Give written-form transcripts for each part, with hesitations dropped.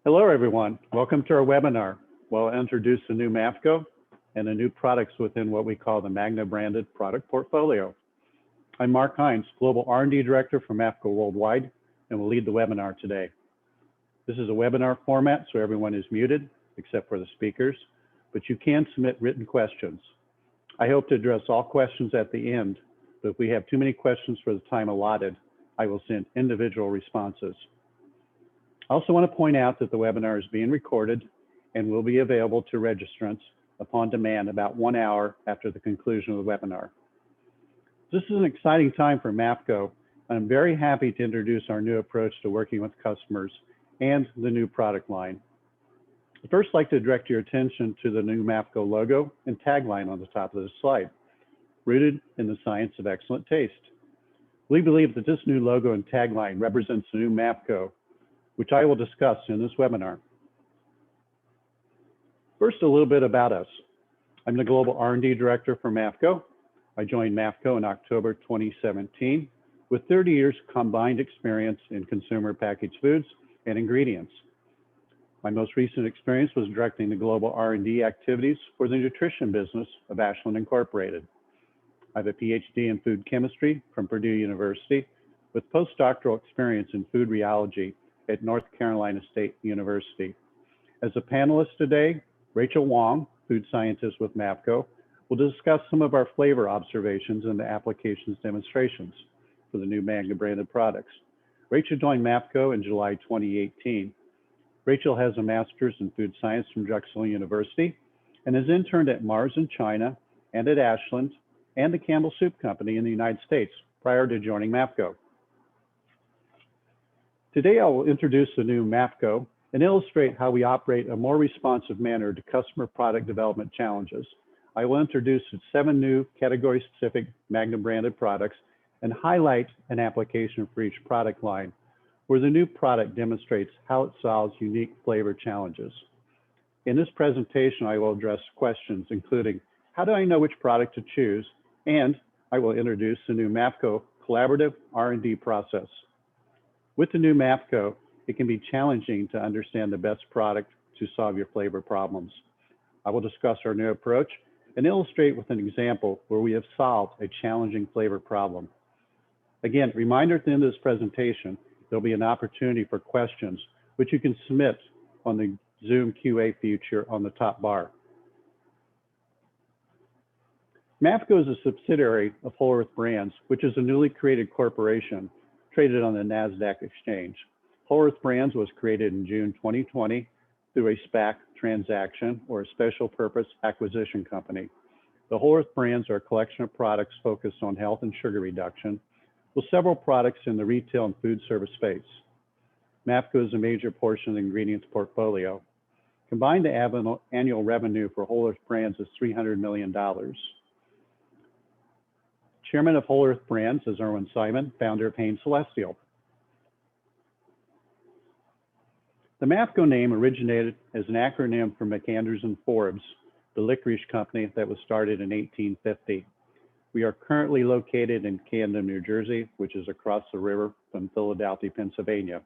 Hello, everyone. Welcome to our webinar. We'll introduce the new Mafco and the new products within what we call the Magna-Branded product portfolio. I'm Mark Hines, Global R&D Director for Mafco Worldwide, and will lead the webinar today. This is a webinar format, so everyone is muted except for the speakers, but you can submit written questions. I hope to address all questions at the end, but if we have too many questions for the time allotted, I will send individual responses. I also want to point out that the webinar is being recorded and will be available to registrants upon demand about 1 hour after the conclusion of the webinar. This is an exciting time for Mafco, and I'm very happy to introduce our new approach to working with customers and the new product line. I'd first like to direct your attention to the new Mafco logo and tagline on the top of the slide, rooted in the science of excellent taste. We believe that this new logo and tagline represents the new Mafco, which I will discuss in this webinar. First, a little bit about us. I'm the Global R&D Director for Mafco. I joined Mafco in October 2017 with 30 years combined experience in consumer packaged foods and ingredients. My most recent experience was directing the global R&D activities for the nutrition business of Ashland Incorporated. I have a PhD in food chemistry from Purdue University with postdoctoral experience in food rheology at North Carolina State University. As a panelist today, Rachel Wong, food scientist with Mavco, will discuss some of our flavor observations and the applications demonstrations for the new Magna-Branded products. Rachel joined Mavco in July 2018. Rachel has a master's in food science from Drexel University and has interned at Mars in China and at Ashland and the Campbell Soup Company in the United States prior to joining Mavco. Today, I will introduce the new Mafco and illustrate how we operate a more responsive manner to customer product development challenges. I will introduce 7 new category-specific Magna-Branded products and highlight an application for each product line, where the new product demonstrates how it solves unique flavor challenges. In this presentation, I will address questions including, how do I know which product to choose? And I will introduce the new Mafco collaborative R&D process. With the new Mafco, it can be challenging to understand the best product to solve your flavor problems. I will discuss our new approach and illustrate with an example where we have solved a challenging flavor problem. Again, reminder at the end of this presentation, there'll be an opportunity for questions, which you can submit on the Zoom QA feature on the top bar. Mafco is a subsidiary of Whole Earth Brands, which is a newly created corporation traded on the NASDAQ exchange. Whole Earth Brands was created in June 2020 through a SPAC transaction, or a special purpose acquisition company. The Whole Earth Brands are a collection of products focused on health and sugar reduction, with several products in the retail and food service space. Mafco is a major portion of the ingredients portfolio. Combined annual revenue for Whole Earth Brands is $300 million. Chairman of Whole Earth Brands is Irwin Simon, founder of Hain Celestial. The Mafco name originated as an acronym for McAndrews and Forbes, the licorice company that was started in 1850. We are currently located in Camden, New Jersey, which is across the river from Philadelphia, Pennsylvania.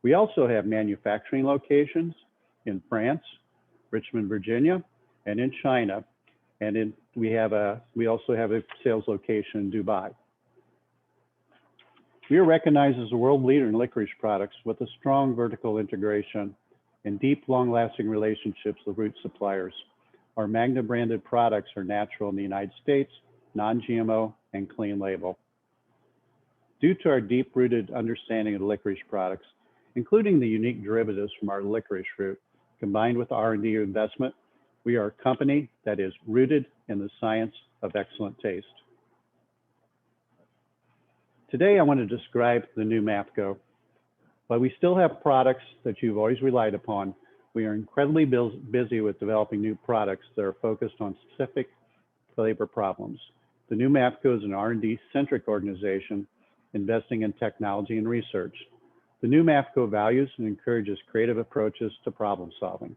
We also have manufacturing locations in France, Richmond, Virginia, and in China. And we also have a sales location in Dubai. We are recognized as a world leader in licorice products with a strong vertical integration and deep, long-lasting relationships with root suppliers. Our Magna-Branded products are natural in the United States, non-GMO, and clean label. Due to our deep-rooted understanding of licorice products, including the unique derivatives from our licorice root, combined with R&D investment, we are a company that is rooted in the science of excellent taste. Today, I want to describe the new Mafco. While we still have products that you've always relied upon, we are incredibly busy with developing new products that are focused on specific flavor problems. The new Mafco is an R&D-centric organization investing in technology and research. The new Mafco values and encourages creative approaches to problem solving.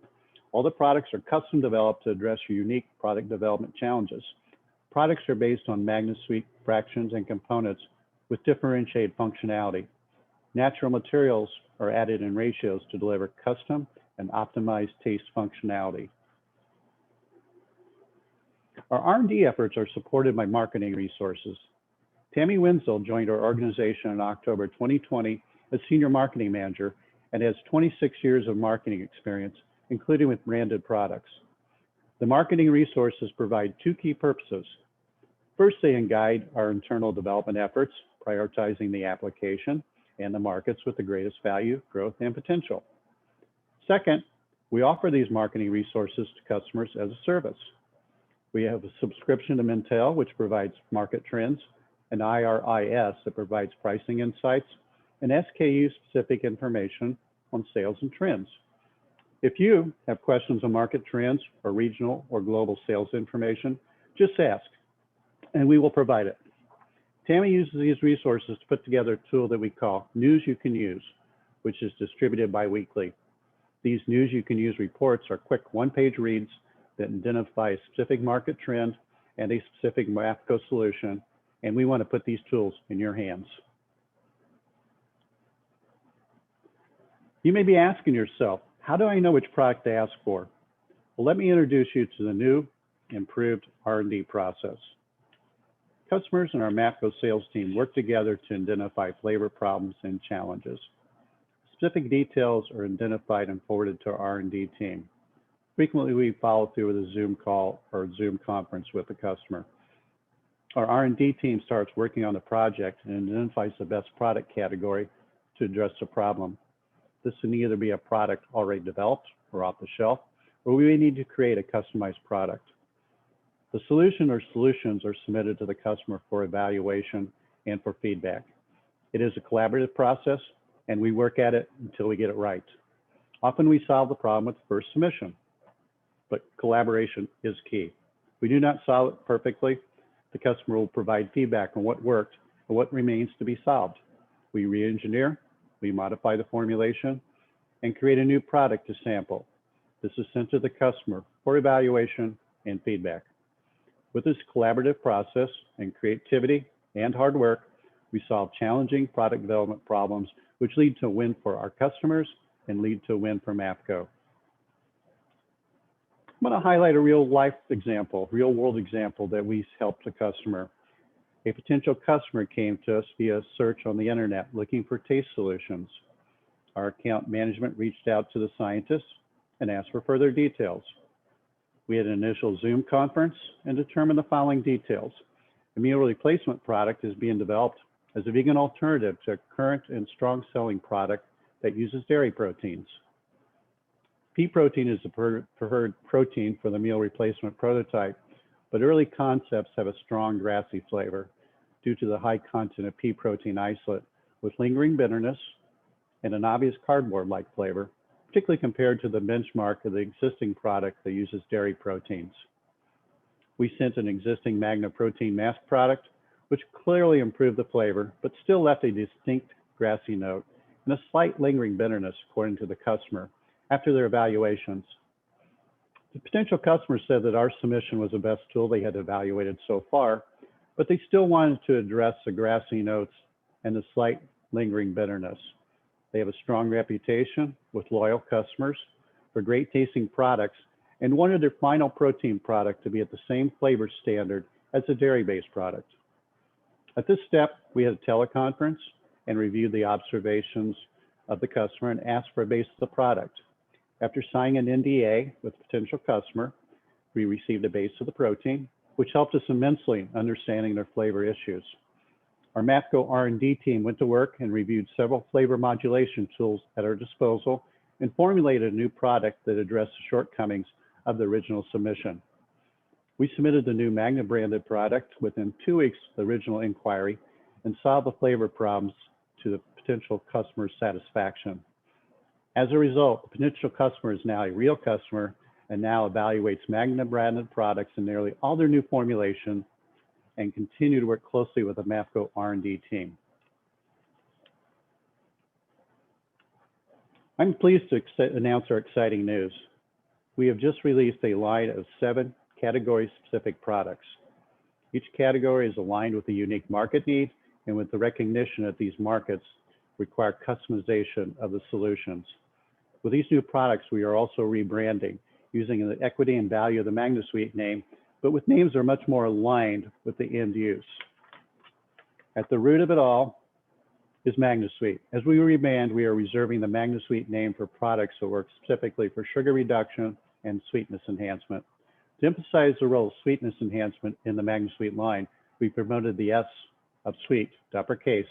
All the products are custom developed to address your unique product development challenges. Products are based on MagnaSweet fractions and components with differentiated functionality. Natural materials are added in ratios to deliver custom and optimized taste functionality. Our R&D efforts are supported by marketing resources. Tammy Wenzel joined our organization in October 2020 as Senior Marketing Manager and has 26 years of marketing experience, including with branded products. The marketing resources provide two key purposes. First, they guide our internal development efforts, prioritizing the application and the markets with the greatest value, growth, and potential. Second, we offer these marketing resources to customers as a service. We have a subscription to Mintel, which provides market trends, an IRIS that provides pricing insights, and SKU-specific information on sales and trends. If you have questions on market trends or regional or global sales information, just ask, and we will provide it. Tammy uses these resources to put together a tool that we call News You Can Use, which is distributed bi-weekly. These News You Can Use reports are quick one-page reads that identify a specific market trend and a specific Mafco solution, and we want to put these tools in your hands. You may be asking yourself, how do I know which product to ask for? Well, let me introduce you to the new, improved R&D process. Customers and our Mafco sales team work together to identify flavor problems and challenges. Specific details are identified and forwarded to our R&D team. Frequently, we follow through with a Zoom call or a Zoom conference with the customer. Our R&D team starts working on the project and identifies the best product category to address the problem. This can either be a product already developed or off the shelf, or we may need to create a customized product. The solution or solutions are submitted to the customer for evaluation and for feedback. It is a collaborative process, and we work at it until we get it right. Often we solve the problem with the first submission, but collaboration is key. We do not solve it perfectly. The customer will provide feedback on what worked and what remains to be solved. We re-engineer, we modify the formulation, and create a new product to sample. This is sent to the customer for evaluation and feedback. With this collaborative process and creativity and hard work, we solve challenging product development problems, which lead to a win for our customers and lead to a win for Mafco. I'm going to highlight a real-world example that we helped a customer. A potential customer came to us via search on the internet looking for taste solutions. Our account management reached out to the scientists and asked for further details. We had an initial Zoom conference and determined the following details. A meal replacement product is being developed as a vegan alternative to a current and strong selling product that uses dairy proteins. Pea protein is the preferred protein for the meal replacement prototype, but early concepts have a strong grassy flavor due to the high content of pea protein isolate with lingering bitterness and an obvious cardboard-like flavor, particularly compared to the benchmark of the existing product that uses dairy proteins. We sent an existing Magna protein mask product, which clearly improved the flavor, but still left a distinct grassy note and a slight lingering bitterness, according to the customer, after their evaluations. The potential customer said that our submission was the best tool they had evaluated so far, but they still wanted to address the grassy notes and the slight lingering bitterness. They have a strong reputation with loyal customers for great tasting products and wanted their final protein product to be at the same flavor standard as a dairy-based product. At this step, we had a teleconference and reviewed the observations of the customer and asked for a base of the product. After signing an NDA with the potential customer, we received a base of the protein, which helped us immensely in understanding their flavor issues. Our Mafco R&D team went to work and reviewed several flavor modulation tools at our disposal and formulated a new product that addressed the shortcomings of the original submission. We submitted the new Magna-Branded product within 2 weeks of the original inquiry and solved the flavor problems to the potential customer's satisfaction. As a result, the potential customer is now a real customer and now evaluates Magna-Branded products in nearly all their new formulation and continue to work closely with the Mafco R&D team. I'm pleased to announce our exciting news. We have just released a line of 7 category-specific products. Each category is aligned with a unique market need and with the recognition that these markets require customization of the solutions. With these new products, we are also rebranding, using the equity and value of the MagnaSweet name, but with names that are much more aligned with the end use. At the root of it all is MagnaSweet. As we rebrand, we are reserving the MagnaSweet name for products that work specifically for sugar reduction and sweetness enhancement. To emphasize the role of sweetness enhancement in the MagnaSweet line, we promoted the S of sweet to uppercase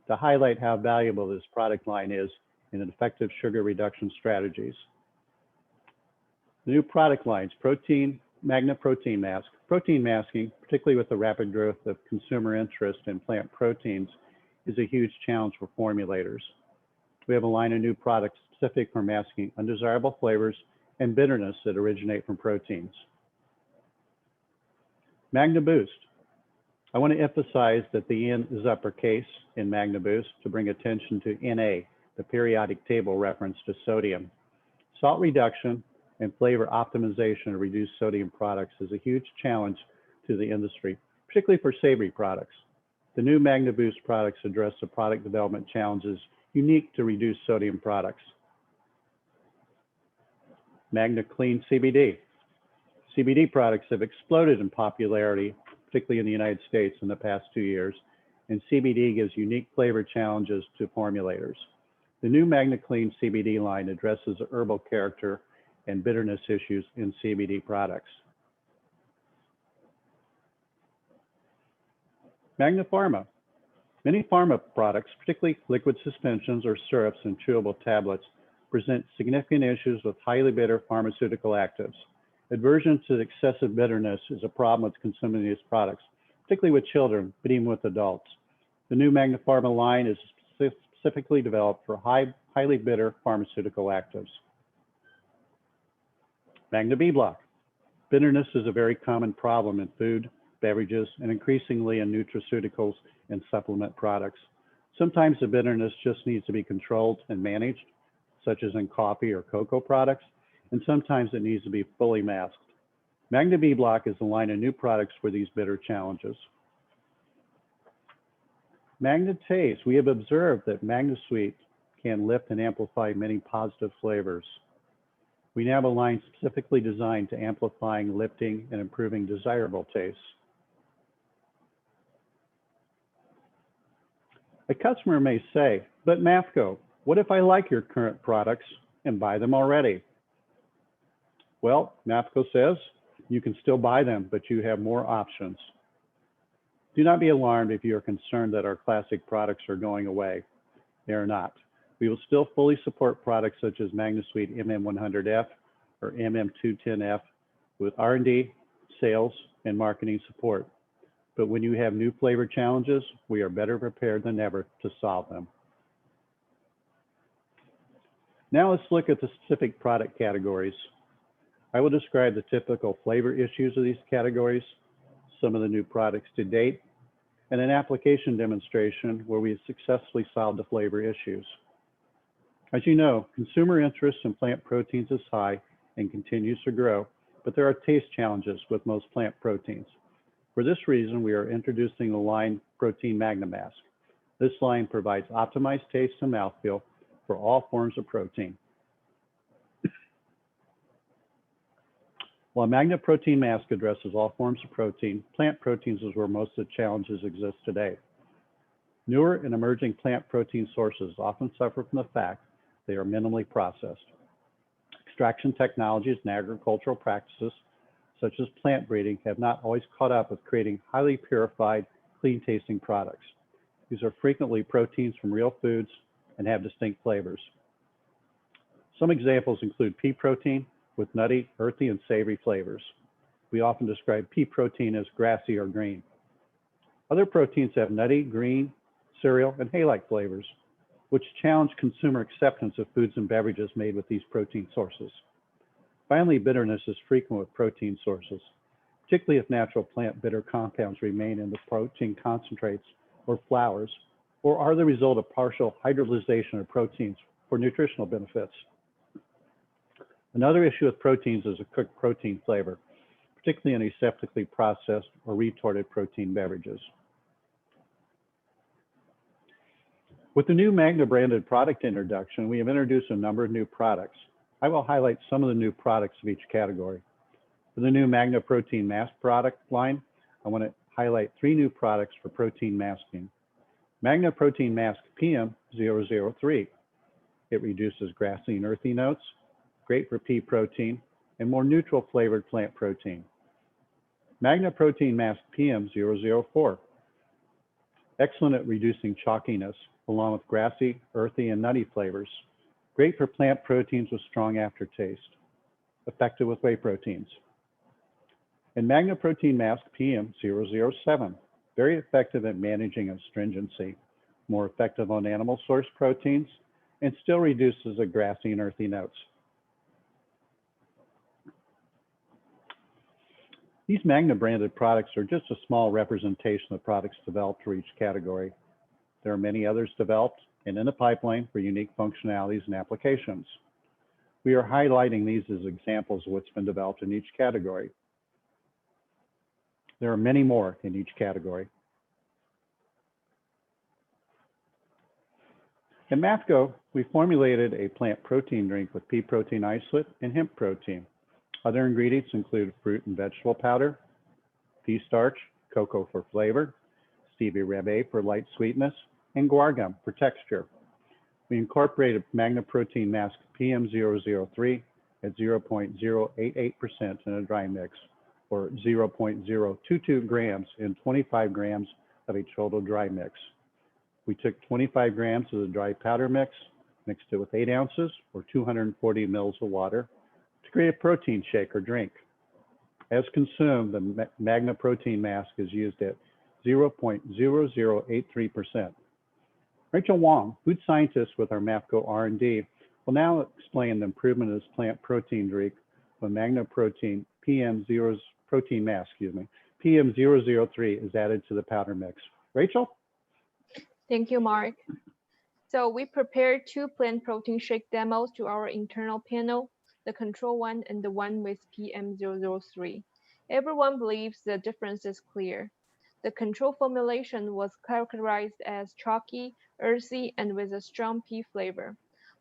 to highlight how valuable this product line is in effective sugar reduction strategies. The new product lines, Magna Protein Mask. Protein masking, particularly with the rapid growth of consumer interest in plant proteins, is a huge challenge for formulators. We have a line of new products specific for masking undesirable flavors and bitterness that originate from proteins. Magna Boost. I want to emphasize that the N is uppercase in Magna Boost to bring attention to Na, the periodic table reference to sodium. Salt reduction and flavor optimization of reduced sodium products is a huge challenge to the industry, particularly for savory products. The new Magna Boost products address the product development challenges unique to reduced sodium products. Magna Clean CBD. CBD products have exploded in popularity, particularly in the United States in the past 2 years, and CBD gives unique flavor challenges to formulators. The new Magna Clean CBD line addresses the herbal character and bitterness issues in CBD products. Magna Pharma. Many pharma products, particularly liquid suspensions or syrups and chewable tablets, present significant issues with highly bitter pharmaceutical actives. Aversion to excessive bitterness is a problem with consuming these products, particularly with children, but even with adults. The new Magna Pharma line is specifically developed for highly bitter pharmaceutical actives. Magna B Block. Bitterness is a very common problem in food, beverages, and increasingly in nutraceuticals and supplement products. Sometimes the bitterness just needs to be controlled and managed, such as in coffee or cocoa products, and sometimes it needs to be fully masked. Magna B Block is a line of new products for these bitter challenges. Magna Taste. We have observed that MagnaSweet can lift and amplify many positive flavors. We now have a line specifically designed to amplifying, lifting, and improving desirable tastes. A customer may say, but Mafco, what if I like your current products and buy them already? Well, Mafco says you can still buy them, but you have more options. Do not be alarmed if you are concerned that our classic products are going away. They are not. We will still fully support products such as MagnaSweet MM100F or MM210F with R&D, sales, and marketing support. But when you have new flavor challenges, we are better prepared than ever to solve them. Now let's look at the specific product categories. I will describe the typical flavor issues of these categories, some of the new products to date, and an application demonstration where we have successfully solved the flavor issues. As you know, consumer interest in plant proteins is high and continues to grow, but there are taste challenges with most plant proteins. For this reason, we are introducing the line Protein Magna Mask. This line provides optimized taste and mouthfeel for all forms of protein. While Magna Protein Mask addresses all forms of protein, plant proteins is where most of the challenges exist today. Newer and emerging plant protein sources often suffer from the fact they are minimally processed. Extraction technologies and agricultural practices, such as plant breeding, have not always caught up with creating highly purified, clean-tasting products. These are frequently proteins from real foods and have distinct flavors. Some examples include pea protein with nutty, earthy, and savory flavors. We often describe pea protein as grassy or green. Other proteins have nutty, green, cereal, and hay-like flavors, which challenge consumer acceptance of foods and beverages made with these protein sources. Finally, bitterness is frequent with protein sources, particularly if natural plant bitter compounds remain in the protein concentrates or flours, or are the result of partial hydrolyzation of proteins for nutritional benefits. Another issue with proteins is a cooked protein flavor, particularly in aseptically processed or retorted protein beverages. With the new Magna branded product introduction, we have introduced a number of new products. I will highlight some of the new products of each category. For the new Magna Protein Mask product line, I want to highlight 3 new products for protein masking. Magna Protein Mask PM003. It reduces grassy and earthy notes, great for pea protein, and more neutral flavored plant protein. Magna Protein Mask PM004. Excellent at reducing chalkiness, along with grassy, earthy, and nutty flavors. Great for plant proteins with strong aftertaste. Effective with whey proteins. And Magna Protein Mask PM007. Very effective at managing astringency. More effective on animal source proteins, and still reduces the grassy and earthy notes. These Magna branded products are just a small representation of products developed for each category. There are many others developed and in the pipeline for unique functionalities and applications. We are highlighting these as examples of what's been developed in each category. There are many more in each category. In Mafco, we formulated a plant protein drink with pea protein isolate and hemp protein. Other ingredients include fruit and vegetable powder, pea starch, cocoa for flavor, stevia rabe for light sweetness, and guar gum for texture. We incorporated Magna Protein Mask PM003 at 0.088% in a dry mix, or 0.022 grams in 25 grams of a total dry mix. We took 25 grams of the dry powder mix, mixed it with 8 ounces or 240 mils of water to create a protein shake or drink. As consumed, the Magna Protein Mask is used at 0.0083%. Rachel Wong, food scientist with our Mafco R&D, will now explain the improvement of this plant protein drink when Magna Protein Protein Mask, PM003 is added to the powder mix. Rachel? Thank you, Mark. So we prepared 2 plant protein shake demos to our internal panel, the control one and the one with PM003. Everyone believes the difference is clear. The control formulation was characterized as chalky, earthy, and with a strong pea flavor,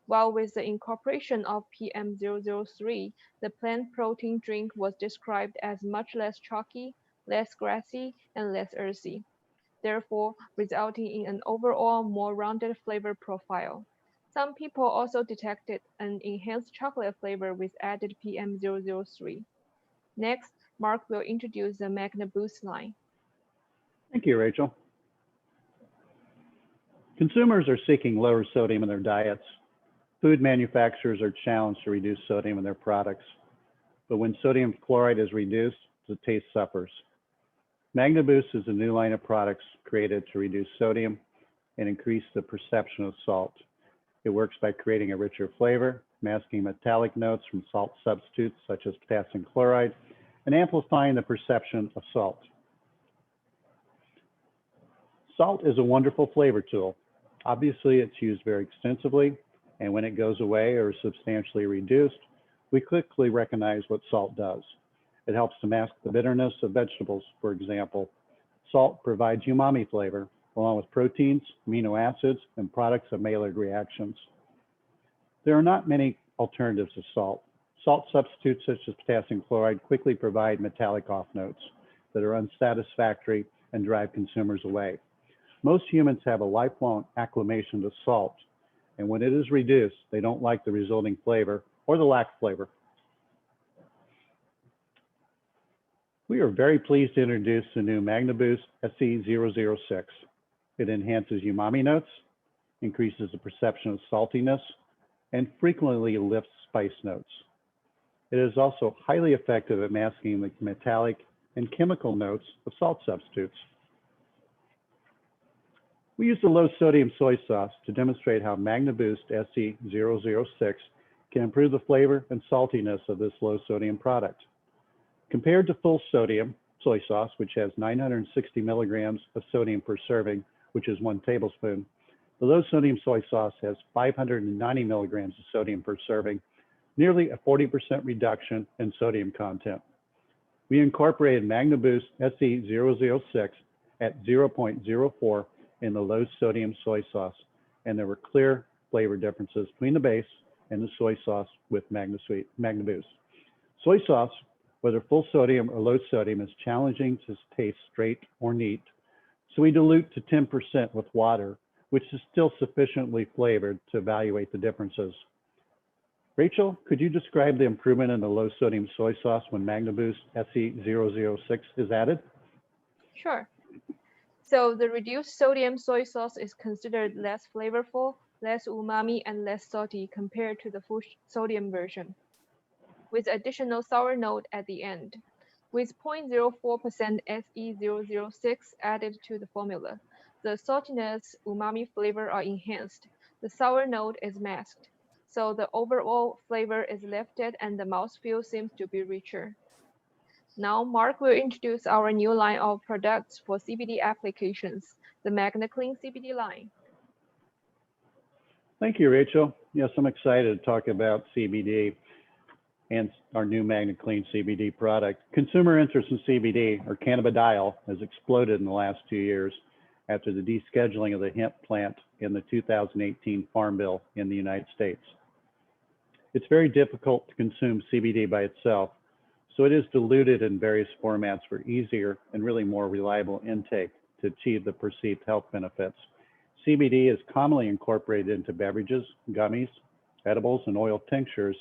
while with the incorporation of PM003, the plant protein drink was described as much less chalky, less grassy, and less earthy, therefore resulting in an overall more rounded flavor profile. Some people also detected an enhanced chocolate flavor with added PM003. Next, Mark will introduce the Magna Boost line. Thank you, Rachel. Consumers are seeking lower sodium in their diets. Food manufacturers are challenged to reduce sodium in their products. But when sodium chloride is reduced, the taste suffers. Magna Boost is a new line of products created to reduce sodium and increase the perception of salt. It works by creating a richer flavor, masking metallic notes from salt substitutes such as potassium chloride, and amplifying the perception of salt. Salt is a wonderful flavor tool. Obviously, it's used very extensively, and when it goes away or is substantially reduced, we quickly recognize what salt does. It helps to mask the bitterness of vegetables, for example. Salt provides umami flavor, along with proteins, amino acids, and products of Maillard reactions. There are not many alternatives to salt. Salt substitutes such as potassium chloride quickly provide metallic off notes that are unsatisfactory and drive consumers away. Most humans have a lifelong acclimation to salt, and when it is reduced, they don't like the resulting flavor or the lack of flavor. We are very pleased to introduce the new Magna Boost SE006. It enhances umami notes, increases the perception of saltiness, and frequently lifts spice notes. It is also highly effective at masking the metallic and chemical notes of salt substitutes. We use the low sodium soy sauce to demonstrate how Magna Boost SE006 can improve the flavor and saltiness of this low sodium product. Compared to full sodium soy sauce, which has 960 milligrams of sodium per serving, which is 1 tablespoon, the low sodium soy sauce has 590 milligrams of sodium per serving, nearly a 40% reduction in sodium content. We incorporated Magna Boost SE006 at 0.04 in the low sodium soy sauce, and there were clear flavor differences between the base and the soy sauce with Magna Boost. Soy sauce, whether full sodium or low sodium, is challenging to taste straight or neat, so we dilute to 10% with water, which is still sufficiently flavored to evaluate the differences. Rachel, could you describe the improvement in the low sodium soy sauce when Magna Boost SE006 is added? Sure. So the reduced sodium soy sauce is considered less flavorful, less umami, and less salty compared to the full sodium version, with additional sour note at the end. With 0.04% SE006 added to the formula, the saltiness, umami flavor are enhanced. The sour note is masked, so the overall flavor is lifted and the mouthfeel seems to be richer. Now, Mark will introduce our new line of products for CBD applications, the Magna Clean CBD line. Thank you, Rachel. Yes, I'm excited to talk about CBD and our new Magna Clean CBD product. Consumer interest in CBD, or cannabidiol, has exploded in the last 2 years after the descheduling of the hemp plant in the 2018 Farm Bill in the United States. It's very difficult to consume CBD by itself, so it is diluted in various formats for easier and really more reliable intake to achieve the perceived health benefits. CBD is commonly incorporated into beverages, gummies, edibles, and oil tinctures,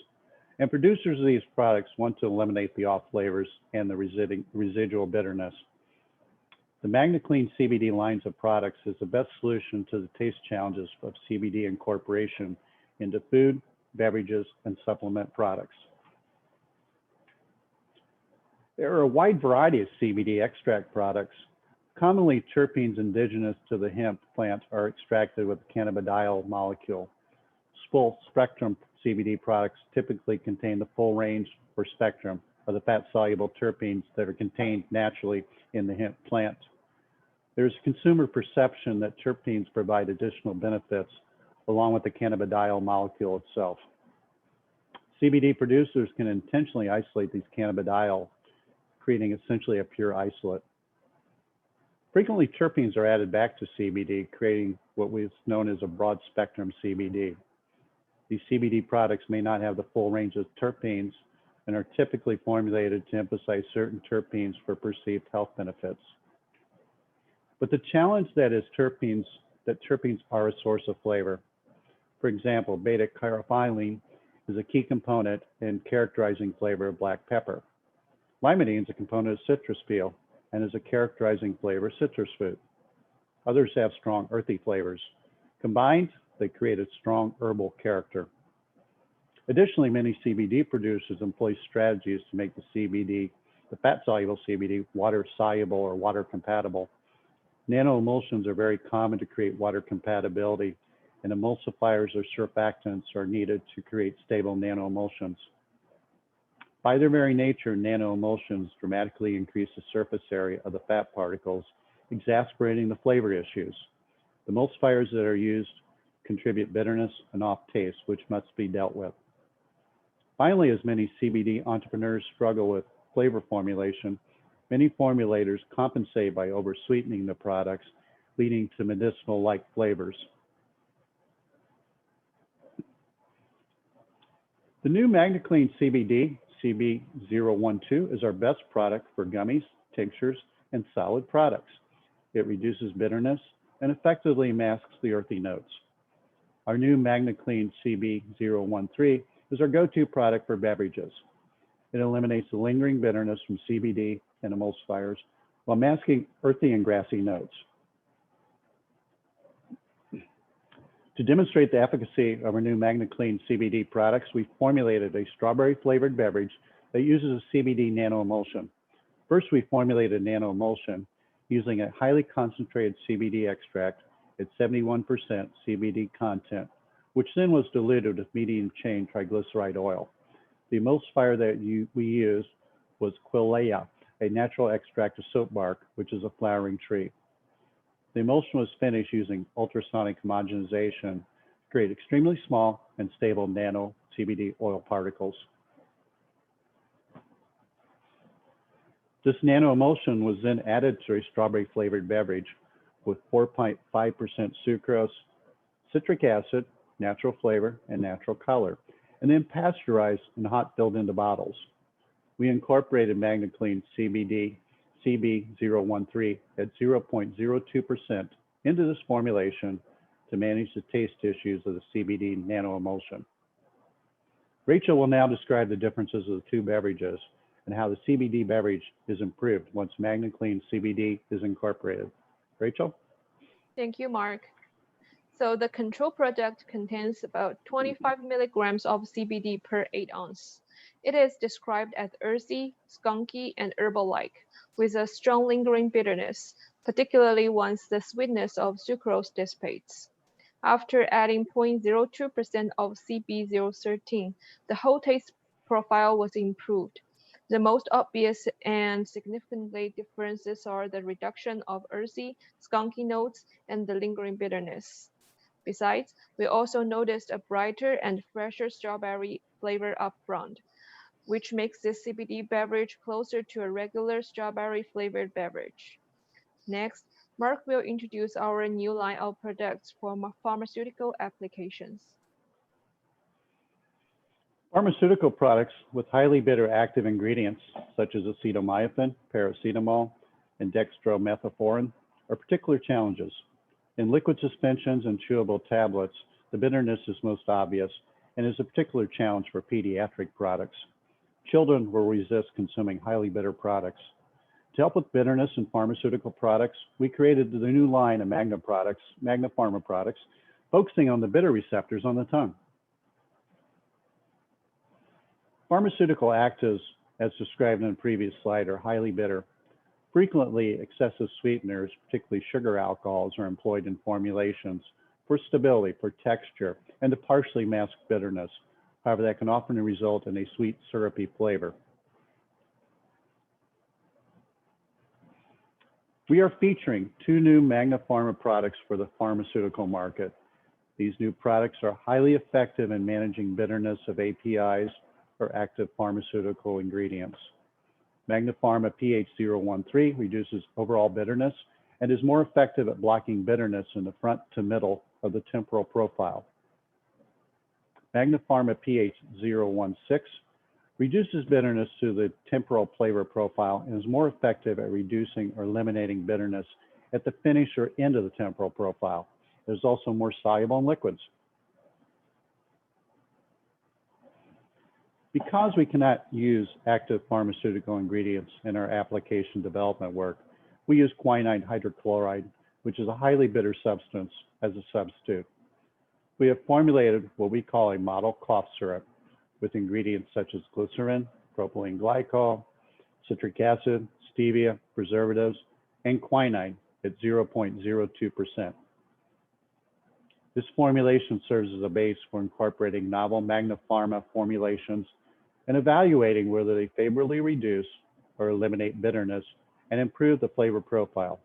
and producers of these products want to eliminate the off flavors and the residual bitterness. The Magna Clean CBD lines of products is the best solution to the taste challenges of CBD incorporation into food, beverages, and supplement products. There are a wide variety of CBD extract products. Commonly, terpenes indigenous to the hemp plant are extracted with the cannabidiol molecule. Full spectrum CBD products typically contain the full range or spectrum of the fat-soluble terpenes that are contained naturally in the hemp plant. There's a consumer perception that terpenes provide additional benefits along with the cannabidiol molecule itself. CBD producers can intentionally isolate these cannabidiol, creating essentially a pure isolate. Frequently, terpenes are added back to CBD, creating what is known as a broad spectrum CBD. These CBD products may not have the full range of terpenes and are typically formulated to emphasize certain terpenes for perceived health benefits. But the challenge that terpenes are a source of flavor. For example, beta-carotene is a key component in characterizing flavor of black pepper. Limonene is a component of citrus peel and is a characterizing flavor of citrus fruit. Others have strong earthy flavors. Combined, they create a strong herbal character. Additionally, many CBD producers employ strategies to make the fat-soluble CBD, water-soluble or water-compatible. Nano-emulsions are very common to create water compatibility, and emulsifiers or surfactants are needed to create stable nano-emulsions. By their very nature, nano-emulsions dramatically increase the surface area of the fat particles, exacerbating the flavor issues. The emulsifiers that are used contribute bitterness and off taste, which must be dealt with. Finally, as many CBD entrepreneurs struggle with flavor formulation, many formulators compensate by over-sweetening the products, leading to medicinal-like flavors. The new Magna Clean CBD, CB012, is our best product for gummies, tinctures, and solid products. It reduces bitterness and effectively masks the earthy notes. Our new Magna Clean CB013 is our go-to product for beverages. It eliminates the lingering bitterness from CBD and emulsifiers while masking earthy and grassy notes. To demonstrate the efficacy of our new Magna Clean CBD products, we formulated a strawberry-flavored beverage that uses a CBD nano-emulsion. First, we formulated a nano-emulsion using a highly concentrated CBD extract at 71% CBD content, which then was diluted with medium-chain triglyceride oil. The emulsifier that we used was Quilea, a natural extract of soap bark, which is a flowering tree. The emulsion was finished using ultrasonic homogenization to create extremely small and stable nano CBD oil particles. This nano emulsion was then added to a strawberry flavored beverage with 4.5% sucrose, citric acid, natural flavor, and natural color, and then pasteurized and hot filled into bottles. We incorporated MagnaClean CBD CB013 at 0.02% into this formulation to manage the taste issues of the CBD nanoemulsion. Rachel will now describe the differences of the two beverages and how the CBD beverage is improved once MagnaClean CBD is incorporated. Rachel? Thank you, Mark. So the control product contains about 25 milligrams of CBD per 8 ounce. It is described as earthy, skunky, and herbal-like, with a strong lingering bitterness, particularly once the sweetness of sucrose dissipates. After adding 0.02% of CB013, the whole taste profile was improved. The most obvious and significant differences are the reduction of earthy, skunky notes and the lingering bitterness. Besides, we also noticed a brighter and fresher strawberry flavor up front, which makes this CBD beverage closer to a regular strawberry-flavored beverage. Next, Mark will introduce our new line of products for pharmaceutical applications. Pharmaceutical products with highly bitter active ingredients, such as acetaminophen, paracetamol, and dextromethorphan, are particular challenges. In liquid suspensions and chewable tablets, the bitterness is most obvious and is a particular challenge for pediatric products. Children will resist consuming highly bitter products. To help with bitterness in pharmaceutical products, we created the new line of Magna Pharma products, focusing on the bitter receptors on the tongue. Pharmaceutical actives, as described in the previous slide, are highly bitter. Frequently, excessive sweeteners, particularly sugar alcohols, are employed in formulations for stability, for texture, and to partially mask bitterness. However, that can often result in a sweet, syrupy flavor. We are featuring two new Magna Pharma products for the pharmaceutical market. These new products are highly effective in managing bitterness of APIs or active pharmaceutical ingredients. Magna Pharma pH013 reduces overall bitterness and is more effective at blocking bitterness in the front to middle of the temporal profile. Magna Pharma pH016 reduces bitterness to the temporal flavor profile and is more effective at reducing or eliminating bitterness at the finish or end of the temporal profile. It is also more soluble in liquids. Because we cannot use active pharmaceutical ingredients in our application development work, we use quinine hydrochloride, which is a highly bitter substance, as a substitute. We have formulated what we call a model cough syrup with ingredients such as glycerin, propylene glycol, citric acid, stevia, preservatives, and quinine at 0.02%. This formulation serves as a base for incorporating novel Magna Pharma formulations and evaluating whether they favorably reduce or eliminate bitterness and improve the flavor profile.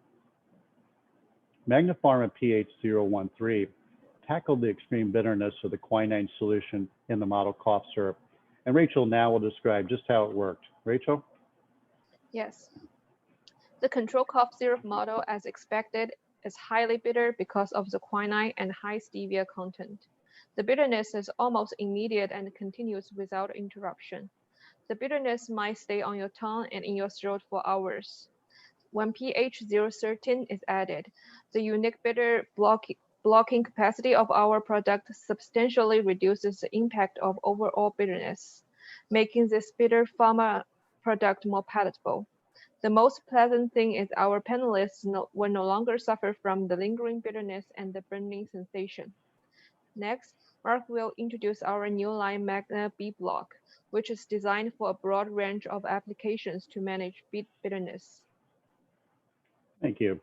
Magna Pharma pH013 tackled the extreme bitterness of the quinine solution in the model cough syrup, and Rachel now will describe just how it worked. Rachel? Yes. The control cough syrup model, as expected, is highly bitter because of the quinine and high stevia content. The bitterness is almost immediate and continues without interruption. The bitterness might stay on your tongue and in your throat for hours. When pH013 is added, the unique bitter blocking capacity of our product substantially reduces the impact of overall bitterness, making this bitter pharma product more palatable. The most pleasant thing is our panelists will no longer suffer from the lingering bitterness and the burning sensation. Next, Mark will introduce our new line Magna B Block, which is designed for a broad range of applications to manage bitterness. Thank you.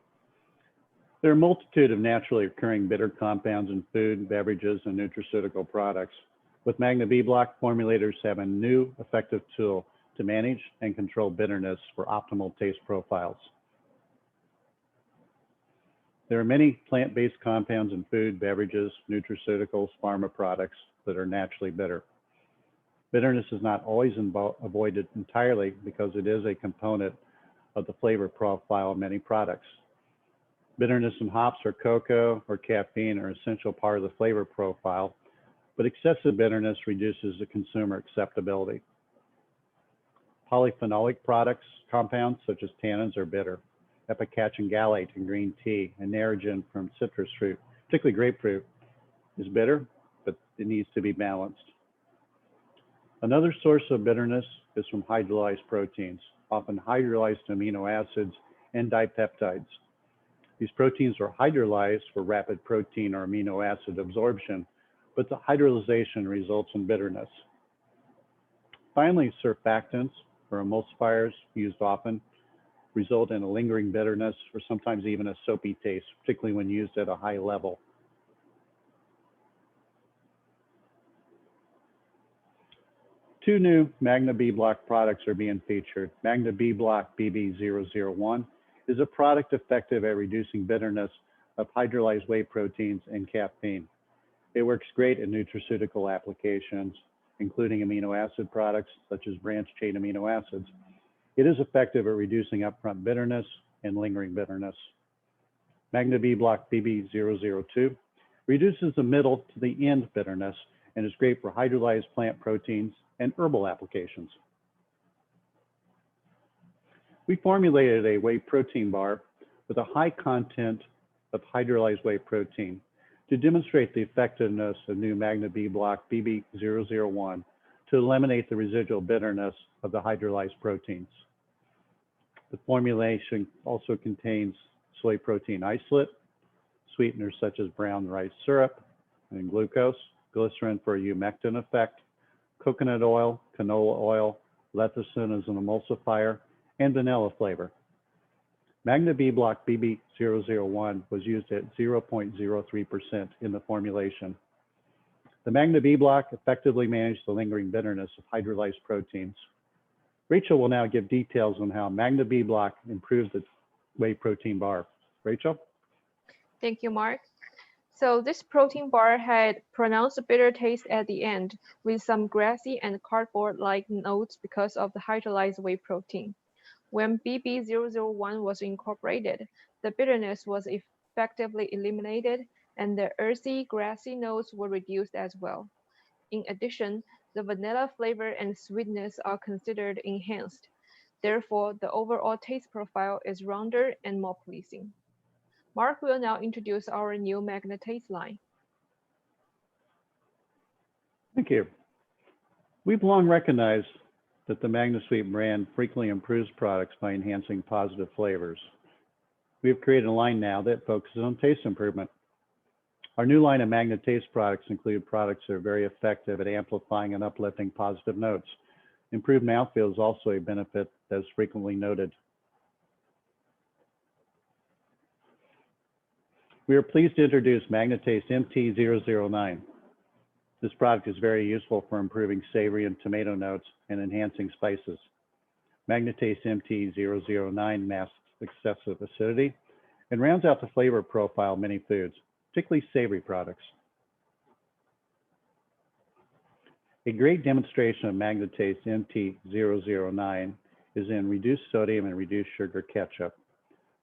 There are a multitude of naturally occurring bitter compounds in food, beverages, and nutraceutical products. With Magna B Block, formulators have a new effective tool to manage and control bitterness for optimal taste profiles. There are many plant-based compounds in food, beverages, nutraceuticals, pharma products that are naturally bitter. Bitterness is not always avoided entirely because it is a component of the flavor profile of many products. Bitterness and hops or cocoa or caffeine are an essential part of the flavor profile, but excessive bitterness reduces the consumer acceptability. Polyphenolic products, compounds such as tannins are bitter. Epicachin gallate in green tea and narogen from citrus fruit, particularly grapefruit, is bitter, but it needs to be balanced. Another source of bitterness is from hydrolyzed proteins, often hydrolyzed amino acids and dipeptides. These proteins are hydrolyzed for rapid protein or amino acid absorption, but the hydrolyzation results in bitterness. Finally, surfactants or emulsifiers used often result in a lingering bitterness or sometimes even a soapy taste, particularly when used at a high level. Two new Magna B Block products are being featured. Magna B Block BB001 is a product effective at reducing bitterness of hydrolyzed whey proteins and caffeine. It works great in nutraceutical applications, including amino acid products such as branched chain amino acids. It is effective at reducing upfront bitterness and lingering bitterness. Magna B Block BB002 reduces the middle to the end bitterness and is great for hydrolyzed plant proteins and herbal applications. We formulated a whey protein bar with a high content of hydrolyzed whey protein to demonstrate the effectiveness of new Magna B Block BB001 to eliminate the residual bitterness of the hydrolyzed proteins. The formulation also contains soy protein isolate, sweeteners such as brown rice syrup and glucose, glycerin for a humectant effect, coconut oil, canola oil, lecithin as an emulsifier, and vanilla flavor. Magna B Block BB001 was used at 0.03% in the formulation. The Magna B Block effectively managed the lingering bitterness of hydrolyzed proteins. Rachel will now give details on how Magna B Block improves the whey protein bar. Rachel? Thank you, Mark. So this protein bar had pronounced bitter taste at the end, with some grassy and cardboard-like notes because of the hydrolyzed whey protein. When BB001 was incorporated, the bitterness was effectively eliminated, and the earthy, grassy notes were reduced as well. In addition, the vanilla flavor and sweetness are considered enhanced. Therefore, the overall taste profile is rounder and more pleasing. Mark will now introduce our new Magna Taste line. Thank you. We've long recognized that the MagnaSweet brand frequently improves products by enhancing positive flavors. We have created a line now that focuses on taste improvement. Our new line of Magna Taste products include products that are very effective at amplifying and uplifting positive notes. Improved mouthfeel is also a benefit that is frequently noted. We are pleased to introduce Magna Taste MT009. This product is very useful for improving savory and tomato notes and enhancing spices. Magna Taste MT009 masks excessive acidity and rounds out the flavor profile of many foods, particularly savory products. A great demonstration of Magna Taste MT009 is in reduced sodium and reduced sugar ketchup.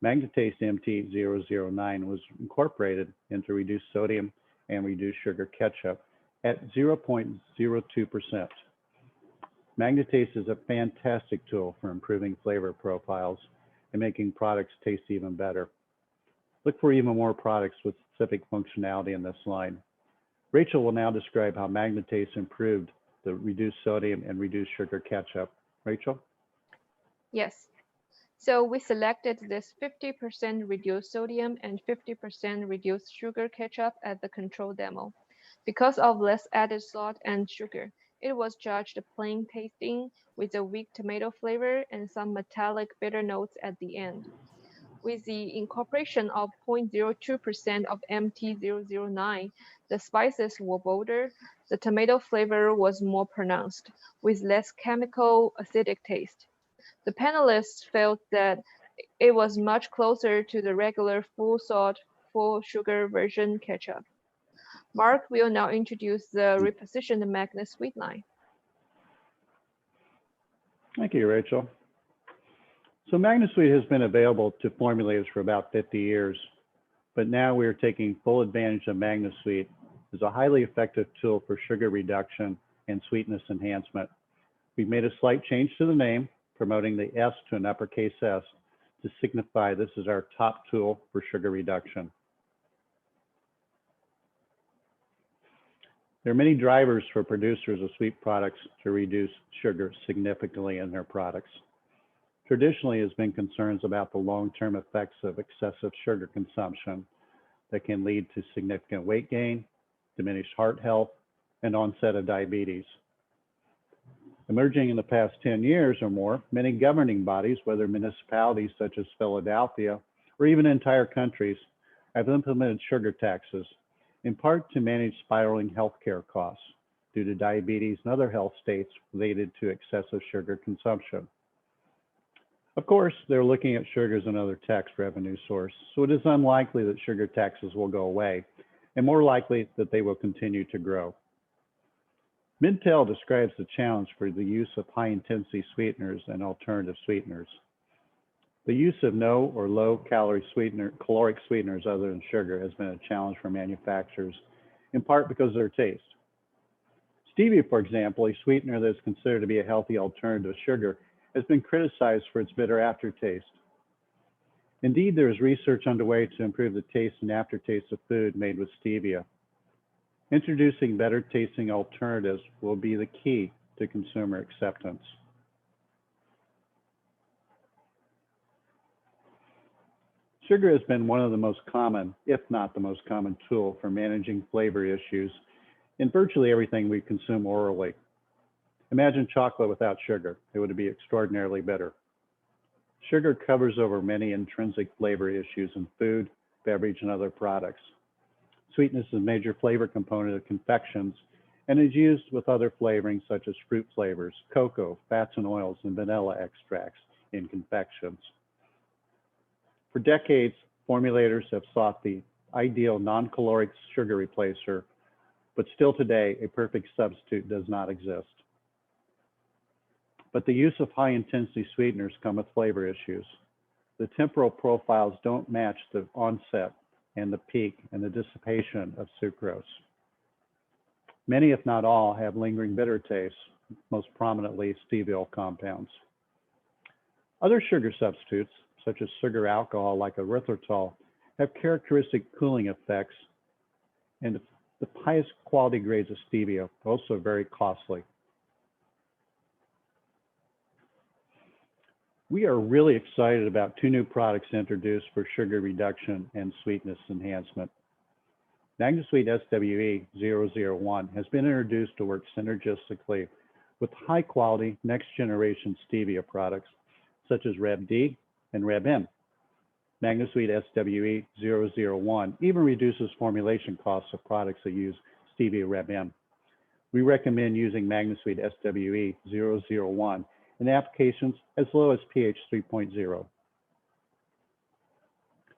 Magna Taste MT009 was incorporated into reduced sodium and reduced sugar ketchup at 0.02%. Magna Taste is a fantastic tool for improving flavor profiles and making products taste even better. Look for even more products with specific functionality in this line. Rachel will now describe how Magna Taste improved the reduced sodium and reduced sugar ketchup. Rachel? Yes. So we selected this 50% reduced sodium and 50% reduced sugar ketchup at the control demo. Because of less added salt and sugar, it was judged plain tasting with a weak tomato flavor and some metallic bitter notes at the end. With the incorporation of 0.02% of MT009, the spices were bolder, the tomato flavor was more pronounced, with less chemical acidic taste. The panelists felt that it was much closer to the regular full salt, full sugar version ketchup. Mark will now introduce the repositioned MagnaSweet line. Thank you, Rachel. So MagnaSweet has been available to formulators for about 50 years. but now we are taking full advantage of MagnaSweet as a highly effective tool for sugar reduction and sweetness enhancement. We've made a slight change to the name, promoting the S to an uppercase S to signify this is our top tool for sugar reduction. There are many drivers for producers of sweet products to reduce sugar significantly in their products. Traditionally, there's been concerns about the long-term effects of excessive sugar consumption that can lead to significant weight gain, diminished heart health, and onset of diabetes. Emerging in the past 10 years or more, many governing bodies, whether municipalities such as Philadelphia or even entire countries, have implemented sugar taxes, in part to manage spiraling healthcare costs due to diabetes and other health states related to excessive sugar consumption. Of course, they're looking at sugar as another tax revenue source, so it is unlikely that sugar taxes will go away, and more likely that they will continue to grow. Mintel describes the challenge for the use of high-intensity sweeteners and alternative sweeteners. The use of no or low-calorie caloric sweeteners other than sugar has been a challenge for manufacturers, in part because of their taste. Stevia, for example, a sweetener that is considered to be a healthy alternative to sugar, has been criticized for its bitter aftertaste. Indeed, there is research underway to improve the taste and aftertaste of food made with stevia. Introducing better tasting alternatives will be the key to consumer acceptance. Sugar has been one of the most common, if not the most common tool for managing flavor issues in virtually everything we consume orally. Imagine chocolate without sugar. It would be extraordinarily bitter. Sugar covers over many intrinsic flavor issues in food, beverage, and other products. Sweetness is a major flavor component of confections and is used with other flavorings such as fruit flavors, cocoa, fats and oils, and vanilla extracts in confections. For decades, formulators have sought the ideal non-caloric sugar replacer, but still today, a perfect substitute does not exist. But the use of high-intensity sweeteners come with flavor issues. The temporal profiles don't match the onset and the peak and the dissipation of sucrose. Many, if not all, have lingering bitter tastes, most prominently stevia compounds. Other sugar substitutes, such as sugar alcohol like erythritol, have characteristic cooling effects, and the highest quality grades of stevia are also very costly. We are really excited about two new products introduced for sugar reduction and sweetness enhancement. MagnaSweet SWE-001 has been introduced to work synergistically with high-quality next-generation stevia products such as Reb D and Reb M. MagnaSweet SWE-001 even reduces formulation costs of products that use stevia Reb M. We recommend using MagnaSweet SWE-001 in applications as low as pH 3.0.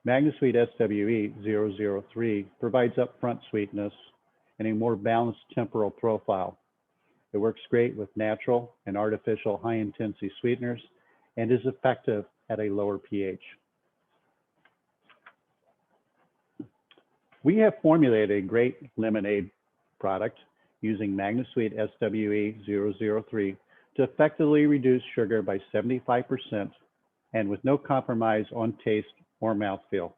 MagnaSweet SWE-003 provides upfront sweetness and a more balanced temporal profile. It works great with natural and artificial high-intensity sweeteners and is effective at a lower pH. We have formulated a great lemonade product using MagnaSweet SWE-003 to effectively reduce sugar by 75% and with no compromise on taste or mouthfeel.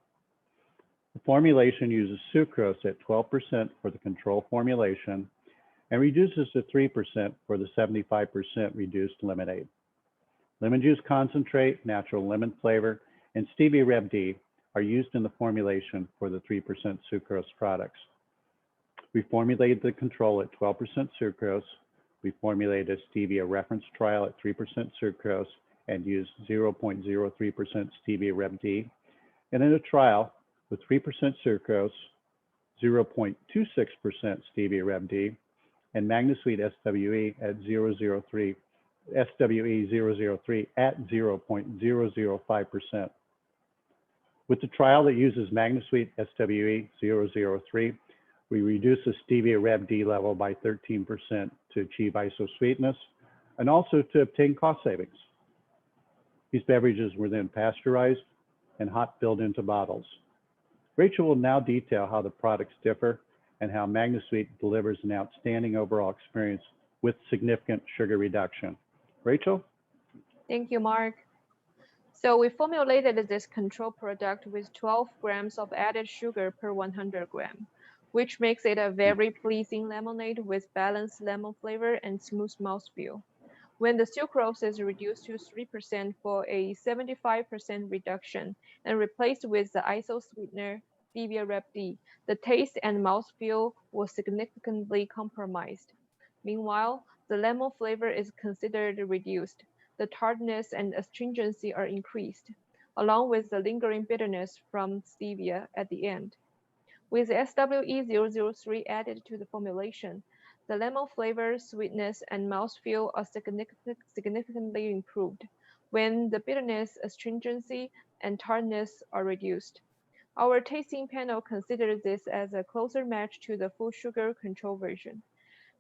The formulation uses sucrose at 12% for the control formulation and reduces to 3% for the 75% reduced lemonade. Lemon juice concentrate, natural lemon flavor, and stevia Reb D are used in the formulation for the 3% sucrose products. We formulated the control at 12% sucrose. We formulated a stevia reference trial at 3% sucrose and used 0.03% stevia Reb D. And in a trial with 3% sucrose, 0.26% stevia Reb D, and MagnaSweet SWE at 003, SWE-003 at 0.005%. With the trial that uses MagnaSweet SWE-003, we reduce the stevia Reb D level by 13% to achieve isosweetness and also to obtain cost savings. These beverages were then pasteurized and hot filled into bottles. Rachel will now detail how the products differ and how MagnaSweet delivers an outstanding overall experience with significant sugar reduction. Rachel? Thank you, Mark. So we formulated this control product with 12 grams of added sugar per 100 gram, which makes it a very pleasing lemonade with balanced lemon flavor and smooth mouthfeel. When the sucrose is reduced to 3% for a 75% reduction and replaced with the iso sweetener Stevia Rep D, the taste and mouthfeel was significantly compromised. Meanwhile, the lemon flavor is considered reduced. The tartness and astringency are increased, along with the lingering bitterness from stevia at the end. With SWE003 added to the formulation, the lemon flavor, sweetness, and mouthfeel are significantly improved when the bitterness, astringency, and tartness are reduced. Our tasting panel considers this as a closer match to the full sugar control version.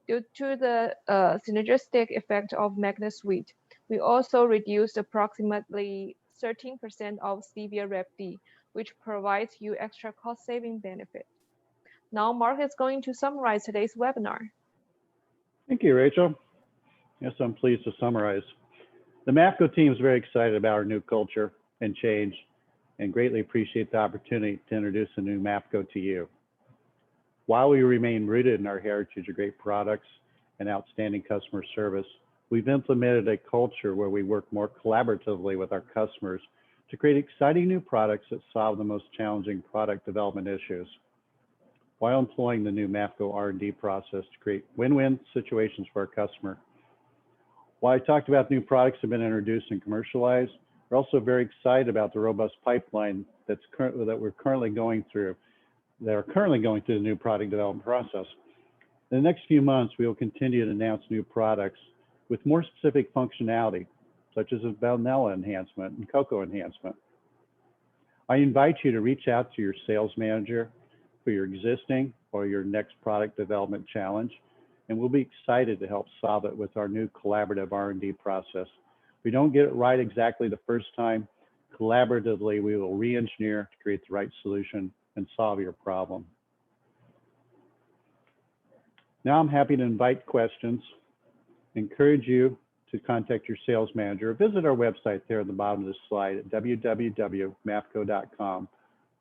Due to the synergistic effect of MagnaSweet, we also reduced approximately 13% of Stevia Rep D, which provides you extra cost-saving benefit. Now Mark is going to summarize today's webinar. Thank you, Rachel. Yes, I'm pleased to summarize. The Mafco team is very excited about our new culture and change and greatly appreciate the opportunity to introduce a new Mafco to you. While we remain rooted in our heritage of great products and outstanding customer service, we've implemented a culture where we work more collaboratively with our customers to create exciting new products that solve the most challenging product development issues, while employing the new Mafco R&D process to create win-win situations for our customer. While I talked about new products that have been introduced and commercialized, we're also very excited about the robust pipeline that we're currently going through. That are currently going through the new product development process. In the next few months, we will continue to announce new products with more specific functionality, such as a vanilla enhancement and cocoa enhancement. I invite you to reach out to your sales manager for your existing or your next product development challenge, and we'll be excited to help solve it with our new collaborative R&D process. If we don't get it right exactly the first time, collaboratively, we will re-engineer to create the right solution and solve your problem. Now I'm happy to invite questions. Encourage you to contact your sales manager. Visit our website there at the bottom of the slide at www.mafco.com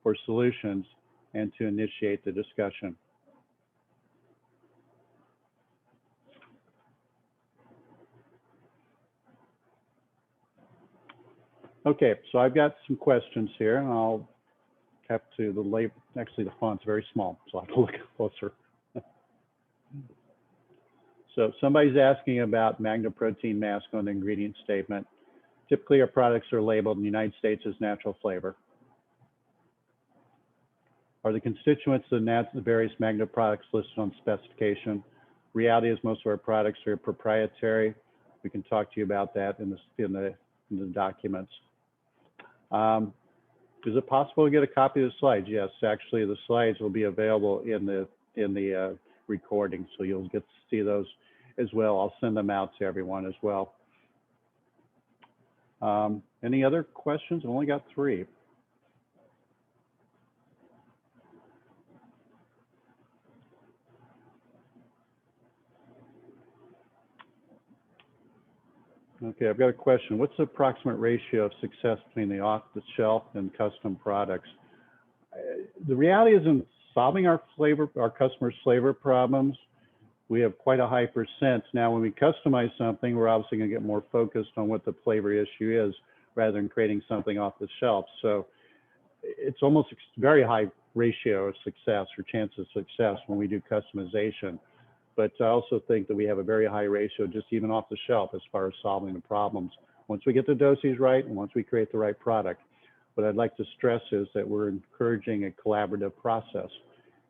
for solutions and to initiate the discussion. Okay, so I've got some questions here, and I'll have to the label. Actually, the font's very small, so I have to look closer. So somebody's asking about Magna protein mask on the ingredient statement. Typically, our products are labeled in the United States as natural flavor. Are the constituents of the various Magna products listed on specification? Reality is most of our products are proprietary. We can talk to you about that in the documents. Is it possible to get a copy of the slides? Yes, actually the slides will be available in the recording, so you'll get to see those as well. I'll send them out to everyone as well. Any other questions? I've only got 3. Okay, I've got a question. What's the approximate ratio of success between the off-the-shelf and custom products? The reality is in solving our customers' flavor problems, we have quite a high percent. Now, when we customize something, we're obviously going to get more focused on what the flavor issue is rather than creating something off the shelf. So it's almost a very high ratio of success or chance of success when we do customization. But I also think that we have a very high ratio just even off the shelf as far as solving the problems. Once we get the doses right and once we create the right product. What I'd like to stress is that we're encouraging a collaborative process.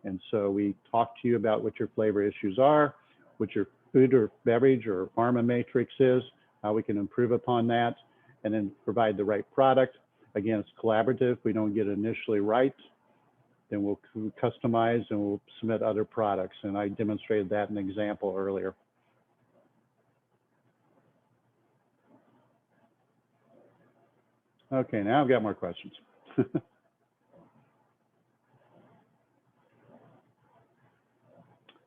And so we talk to you about what your flavor issues are, what your food or beverage or pharma matrix is, how we can improve upon that, and then provide the right product. Again, it's collaborative. If we don't get it initially right, then we'll customize and we'll submit other products. And I demonstrated that in an example earlier. Okay, now I've got more questions.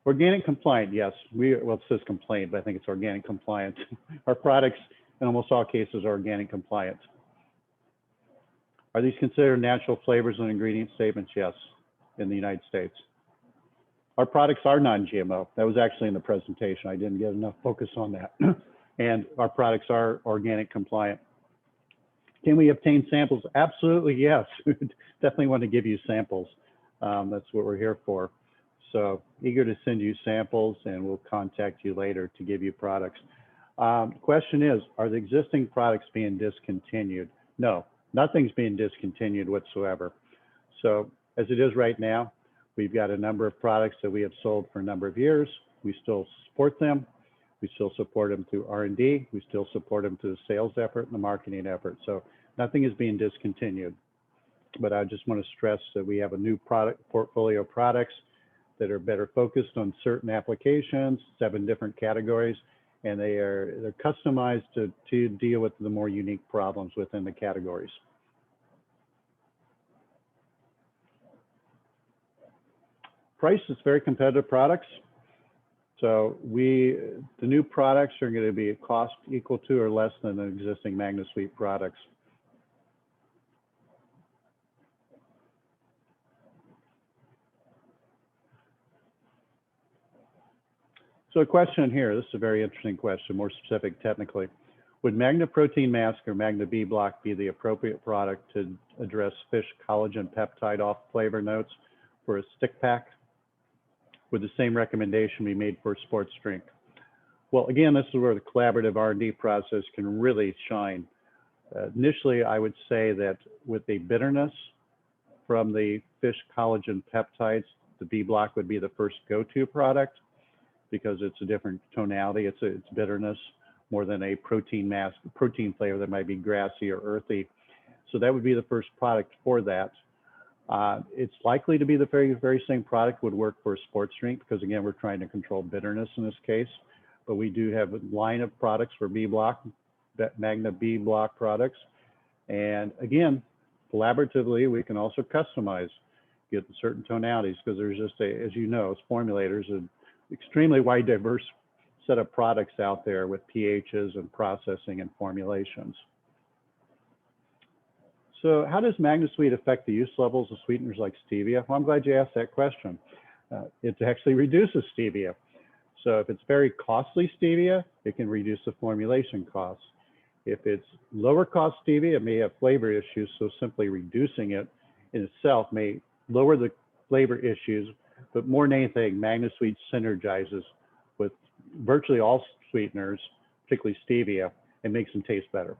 Organic compliant, yes. Well, it says complaint, but I think it's organic compliant. Our products, in almost all cases, are organic compliant. Are these considered natural flavors and ingredient statements? Yes, in the United States. Our products are non-GMO. That was actually in the presentation. I didn't get enough focus on that. And our products are organic compliant. Can we obtain samples? Absolutely, yes. Definitely want to give you samples. That's what we're here for. So eager to send you samples, and we'll contact you later to give you products. Question is, are the existing products being discontinued? No, nothing's being discontinued whatsoever. So as it is right now, we've got a number of products that we have sold for a number of years. We still support them. We still support them through R&D. We still support them through the sales effort and the marketing effort. So nothing is being discontinued. But I just want to stress that we have a new product portfolio of products that are better focused on certain applications, 7 different categories, and they're customized to deal with the more unique problems within the categories. Price is very competitive products. So the new products are going to be at cost equal to or less than the existing MagnaSweet products. So a question here, this is a very interesting question, more specific technically. Would Magna Protein Mask or Magna B Block be the appropriate product to address fish collagen peptide off flavor notes for a stick pack? Would the same recommendation be made for a sports drink? Well, again, this is where the collaborative R&D process can really shine. Initially, I would say that with the bitterness from the fish collagen peptides, the B Block would be the first go-to product because it's a different tonality. It's bitterness more than a protein mask, protein flavor that might be grassy or earthy. So that would be the first product for that. It's likely to be the very same product would work for a sports drink because again, we're trying to control bitterness in this case, but we do have a line of products for B Block, Magna B Block products. And again, collaboratively, we can also customize, get certain tonalities because there's just as you know, as formulators, an extremely wide, diverse set of products out there with pHs and processing and formulations. So how does MagnaSweet affect the use levels of sweeteners like stevia? Well, I'm glad you asked that question. It actually reduces stevia. So if it's very costly stevia, it can reduce the formulation costs. If it's lower cost stevia, it may have flavor issues. So simply reducing it in itself may lower the flavor issues, but more than anything, MagnaSweet synergizes with virtually all sweeteners, particularly stevia, and makes them taste better.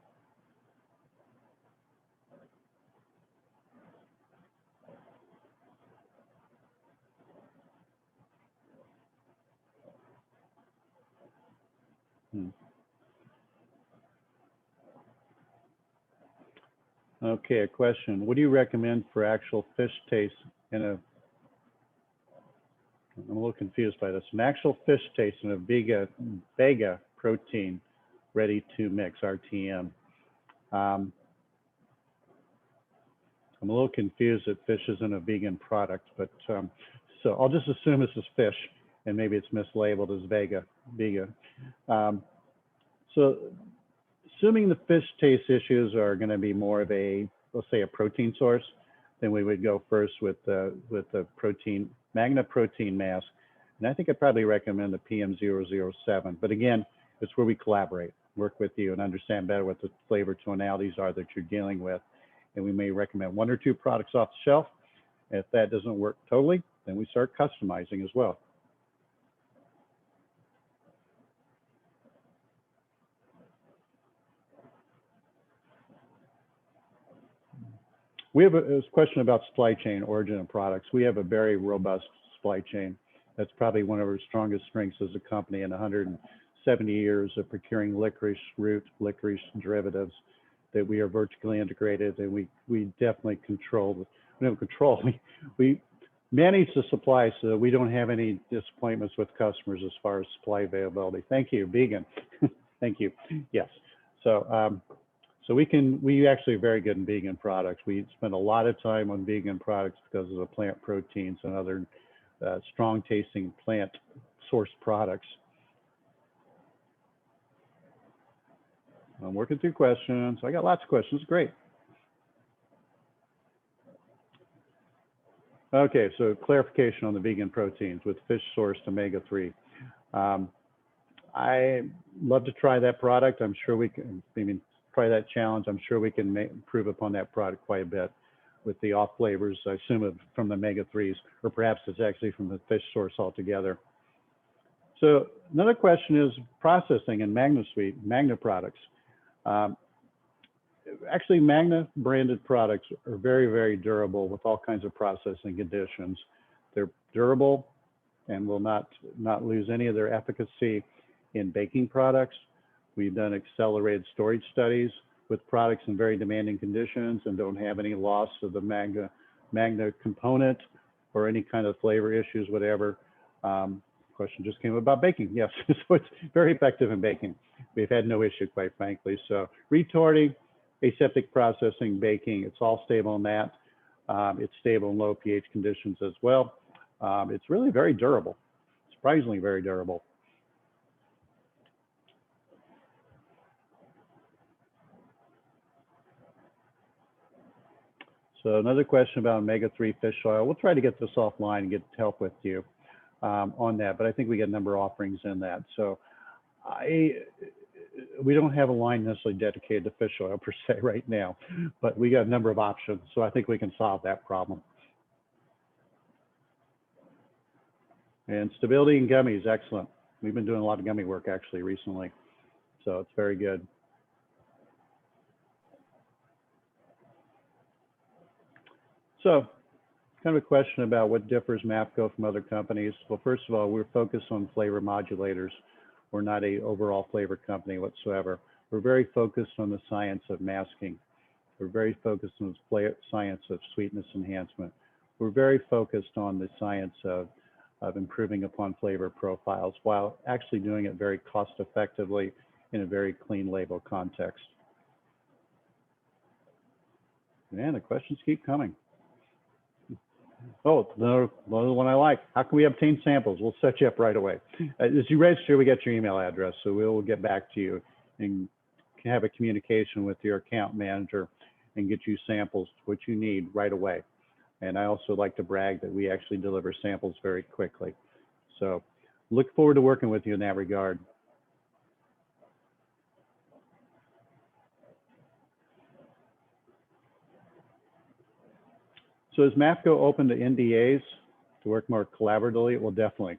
Okay, a question. What do you recommend for actual fish taste in a, I'm a little confused by this, an actual fish taste in a Vega protein ready to mix, RTM? I'm a little confused that fish isn't a vegan product, but so I'll just assume this is fish and maybe it's mislabeled as Vega. So assuming the fish taste issues are going to be more of a, let's say a protein source, then we would go first with the protein, Magna Protein Mask. And I think I'd probably recommend the PM007. But again, it's where we collaborate, work with you and understand better what the flavor tonalities are that you're dealing with. And we may recommend 1 or 2 products off the shelf. If that doesn't work totally, then we start customizing as well. We have a question about supply chain, origin of products. We have a very robust supply chain. That's probably one of our strongest strengths as a company in 170 years of procuring licorice root, licorice derivatives, that we are vertically integrated and we definitely control, we manage the supply so that we don't have any disappointments with customers as far as supply availability. Thank you, vegan. Thank you. Yes. So, so we actually are very good in vegan products. We spend a lot of time on vegan products because of the plant proteins and other strong tasting plant sourced products. I'm working through questions. I got lots of questions. Great. Okay, so clarification on the vegan proteins with fish sourced omega-3. I love to try that product. I'm sure we can try that challenge. I'm sure we can improve upon that product quite a bit with the off flavors. I assume it's from the omega-3s, or perhaps it's actually from the fish source altogether. So another question is processing in MagnaSweet, Magna products. Actually, Magna branded products are very, very durable with all kinds of processing conditions. They're durable and will not lose any of their efficacy in baking products. We've done accelerated storage studies with products in very demanding conditions and don't have any loss of the Magna component or any kind of flavor issues, whatever. Question just came about baking. Yes, so it's very effective in baking. We've had no issue, quite frankly. So retorting, aseptic processing, baking, it's all stable in that. It's stable in low pH conditions as well. It's really very durable, surprisingly very durable. So another question about omega-3 fish oil. We'll try to get this offline and get help with you on that, but I think we get a number of offerings in that. So we don't have a line necessarily dedicated to fish oil per se right now, but we got a number of options. So I think we can solve that problem. And stability in gummies, excellent. We've been doing a lot of gummy work actually recently. So it's very good. So kind of a question about what differs Mafco from other companies. Well, first of all, we're focused on flavor modulators. We're not an overall flavor company whatsoever. We're very focused on the science of masking. We're very focused on the science of sweetness enhancement. We're very focused on the science of improving upon flavor profiles while actually doing it very cost effectively in a very clean label context. Man, the questions keep coming. Oh, another one I like. How can we obtain samples? We'll set you up right away. As you register, we get your email address, so we'll get back to you and have a communication with your account manager and get you samples, what you need right away. And I also like to brag that we actually deliver samples very quickly. So look forward to working with you in that regard. So is Mafco open to NDAs to work more collaboratively? Well, definitely.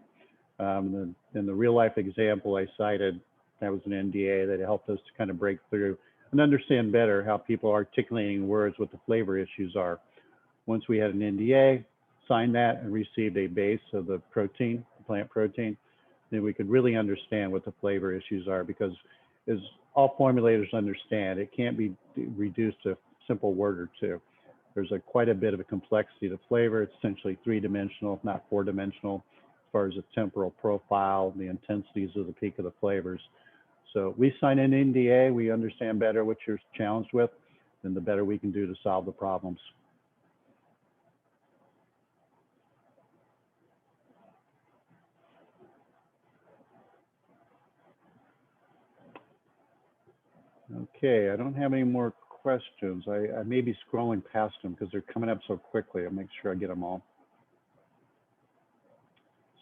In the real life example I cited, that was an NDA that helped us to kind of break through and understand better how people are articulating words, what the flavor issues are. Once we had an NDA, signed that and received a base of the protein, the plant protein, then we could really understand what the flavor issues are, because as all formulators understand, it can't be reduced to a simple word or two. There's quite a bit of a complexity to flavor. It's essentially three-dimensional, if not four-dimensional, as far as the temporal profile, the intensities of the peak of the flavors. So we sign an NDA, we understand better what you're challenged with, then the better we can do to solve the problems. Okay, I don't have any more questions. I may be scrolling past them because they're coming up so quickly. I'll make sure I get them all.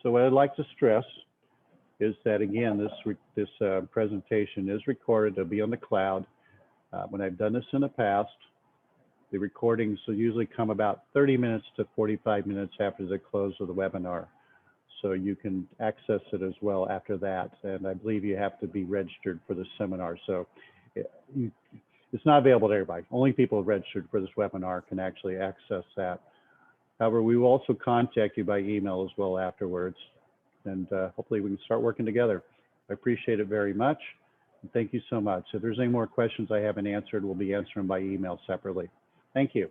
So what I'd like to stress is that, again, this presentation is recorded. It'll be on the cloud. When I've done this in the past, the recordings will usually come about 30 minutes to 45 minutes after the close of the webinar. So you can access it as well after that. And I believe you have to be registered for the seminar. So it's not available to everybody. Only people registered for this webinar can actually access that. However, we will also contact you by email as well afterwards. And hopefully we can start working together. I appreciate it very much. And thank you so much. If there's any more questions I haven't answered, we'll be answering by email separately. Thank you.